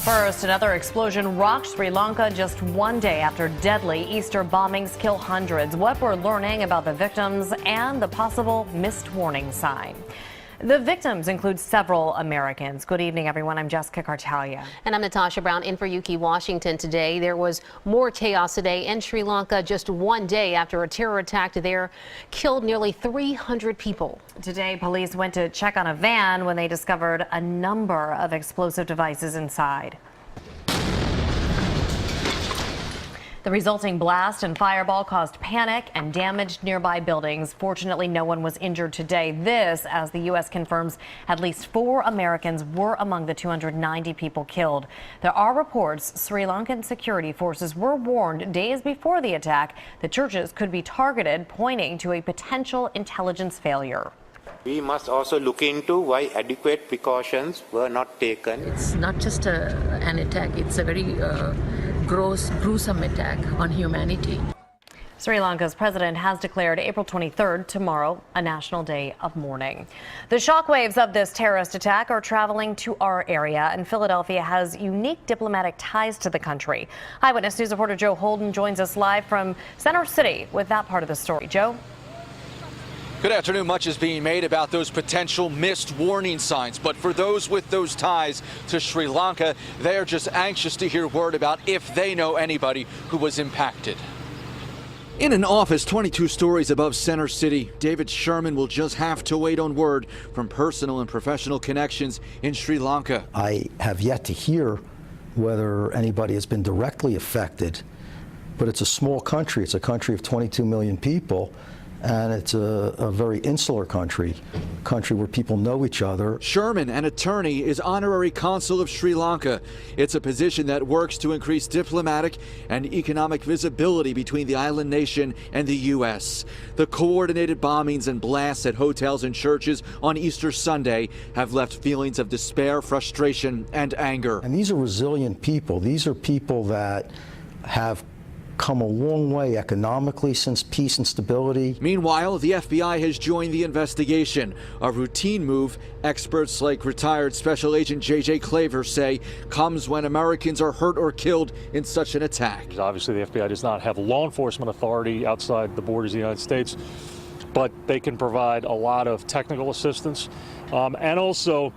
First, another explosion rocked Sri Lanka just one day after deadly Easter bombings kill hundreds. What we're learning about the victims and the possible missed warning sign. The victims include several Americans. Good evening, everyone. I'm Jessica Cartalia. And I'm Natasha Brown in for Yuki, Washington today. There was more chaos today in Sri Lanka just one day after a terror attack there killed nearly 300 people. Today, police went to check on a van when they discovered a number of explosive devices inside. The resulting blast and fireball caused panic and damaged nearby buildings. Fortunately, no one was injured today. This, as the U.S. confirms at least 4 Americans were among the 290 people killed. There are reports Sri Lankan security forces were warned days before the attack that churches could be targeted, pointing to a potential intelligence failure. We must also look into why adequate precautions were not taken. It's not just an attack, it's a very gruesome attack on humanity. Sri Lanka's president has declared April 23rd, tomorrow, a national day of mourning. The shockwaves of this terrorist attack are traveling to our area, and Philadelphia has unique diplomatic ties to the country. Eyewitness News reporter Joe Holden joins us live from Center City with that part of the story. Joe? Good afternoon. Much is being made about those potential missed warning signs. But for those with those ties to Sri Lanka, they are just anxious to hear word about if they know anybody who was impacted. In an office 22 stories above Center City, David Sherman will just have to wait on word from personal and professional connections in Sri Lanka. I have yet to hear whether anybody has been directly affected, but it's a small country. It's a country of 22 million people. And it's a very insular country where people know each other. Sherman, an attorney, is honorary consul of Sri Lanka. It's a position that works to increase diplomatic and economic visibility between the island nation and the U.S. The coordinated bombings and blasts at hotels and churches on Easter Sunday have left feelings of despair, frustration, and anger. And these are resilient people. These are people that have come a long way economically since peace and stability. Meanwhile, the FBI has joined the investigation, a routine move experts like retired Special Agent J.J. Claver say comes when Americans are hurt or killed in such an attack. Obviously, the FBI does not have law enforcement authority outside the borders of the United States, but they can provide a lot of technical assistance and also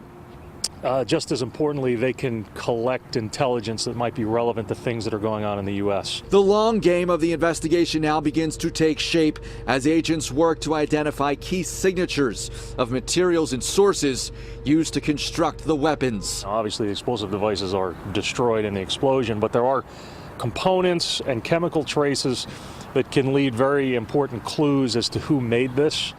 just as importantly, they can collect intelligence that might be relevant to things that are going on in the U.S. The long game of the investigation now begins to take shape as agents work to identify key signatures of materials and sources used to construct the weapons. Obviously, the explosive devices are destroyed in the explosion, but there are components and chemical traces that can lead very important clues as to who made this.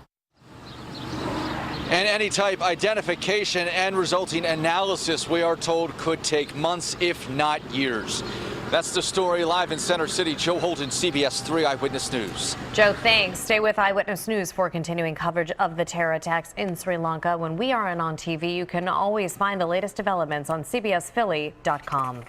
And any type identification and resulting analysis, we are told, could take months, if not years. That's the story live in Center City. Joe Holden, CBS 3 Eyewitness News. Joe, thanks. Stay with Eyewitness News for continuing coverage of the terror attacks in Sri Lanka. When we aren't on TV, you can always find the latest developments on CBSPhilly.com.